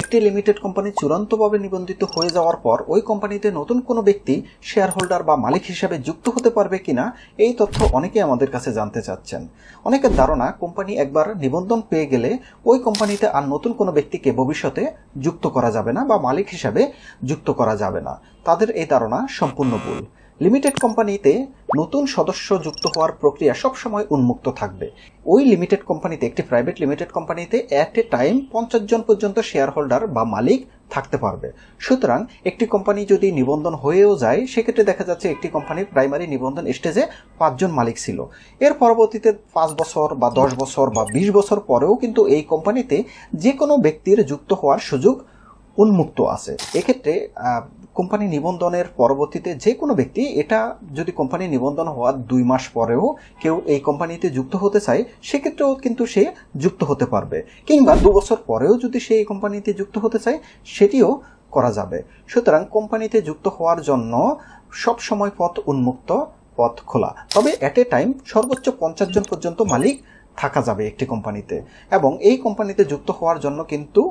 একটি limited company চূড়ান্তভাবে নিবন্ধিত হয়ে যাওয়ার পর ওই কোম্পানিতে নতুন কোনো ব্যক্তি শেয়ার হোল্ডার বা মালিক হিসেবে যুক্ত হতে পারবে কিনা এই তথ্য অনেকেই আমাদের কাছে জানতে চাচ্ছেন। অনেকের ধারণা কোম্পানি একবার নিবন্ধন পেয়ে গেলে ওই কোম্পানিতে আর নতুন কোনো ব্যক্তিকে ভবিষ্যতে যুক্ত করা যাবে না বা মালিক হিসেবে যুক্ত করা যাবে না। তাদের এই ধারণা সম্পূর্ণ ভুল। লিমিটেড কোম্পানিতে নতুন সদস্য যুক্ত হওয়ার প্রক্রিয়া সবসময় উন্মুক্ত থাকবে। ওই লিমিটেড কোম্পানিতে, একটি প্রাইভেট লিমিটেড কোম্পানিতে অ্যাট এ টাইম 50 জন পর্যন্ত শেয়ার হোল্ডার বা মালিক থাকতে পারবে। সুতরাং একটি কোম্পানি যদি নিবন্ধন হয়েও যায়, সেক্ষেত্রে দেখা যাচ্ছে একটি কোম্পানির প্রাইমারি নিবন্ধন স্টেজে 5 জন মালিক ছিল। এর পরবর্তীতে 5 বছর বা 10 বছর বা 20 বছর পরেও কিন্তু এই কোম্পানিতে যে কোনো ব্যক্তির যুক্ত হওয়ার সুযোগ উন্মুক্ত আছে। এক্ষেত্রে কোম্পানি নিবন্ধনের পরবর্তীতে যে কোনো ব্যক্তি, এটা যদি কোম্পানি নিবন্ধন হওয়ার 2 মাস পরেও কেউ এই কোম্পানিতে যুক্ত হতে চায়, সেক্ষেত্রেও কিন্তু সে যুক্ত হতে পারবে, কিংবা 2 বছর পরেও যদি সে এই কোম্পানিতে যুক্ত হতে চায় সেটিও করা যাবে। সুতরাং কোম্পানিতে যুক্ত হওয়ার জন্য সব সময় পথ উন্মুক্ত, পথ খোলা। তবে অ্যাট এ টাইম সর্বোচ্চ 50 জন পর্যন্ত মালিক থাকা যাবে একটি কোম্পানিতে। এবং এই কোম্পানিতে যুক্ত হওয়ার জন্য কিন্তু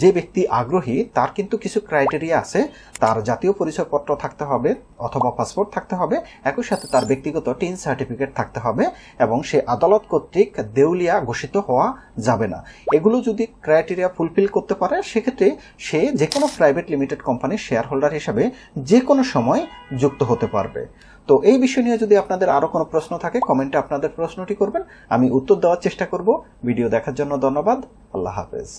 যে ব্যক্তি আগ্রহী তার কিন্তু কিছু ক্রাইটেরিয়া আছে। তার জাতীয় পরিচয়পত্র থাকতে হবে অথবা পাসপোর্ট থাকতে হবে, একই সাথে তার ব্যক্তিগত টিন সার্টিফিকেট থাকতে হবে, এবং সে আদালত কর্তৃক দেউলিয়া ঘোষিত হওয়া যাবে না। এগুলো যদি ক্রাইটেরিয়া ফুলফিল করতে পারে, সেক্ষেত্রে সে যে কোনো প্রাইভেট লিমিটেড কোম্পানির শেয়ার হোল্ডার হিসাবে যে কোনো সময় যুক্ত হতে পারবে। তো এই বিষয় নিয়ে যদি আপনাদের আরও কোনো প্রশ্ন থাকে, কমেন্টে আপনাদের প্রশ্নটি করবেন, আমি উত্তর দেওয়ার চেষ্টা করব। ভিডিও দেখার জন্য ধন্যবাদ। আল্লাহ হাফেজ।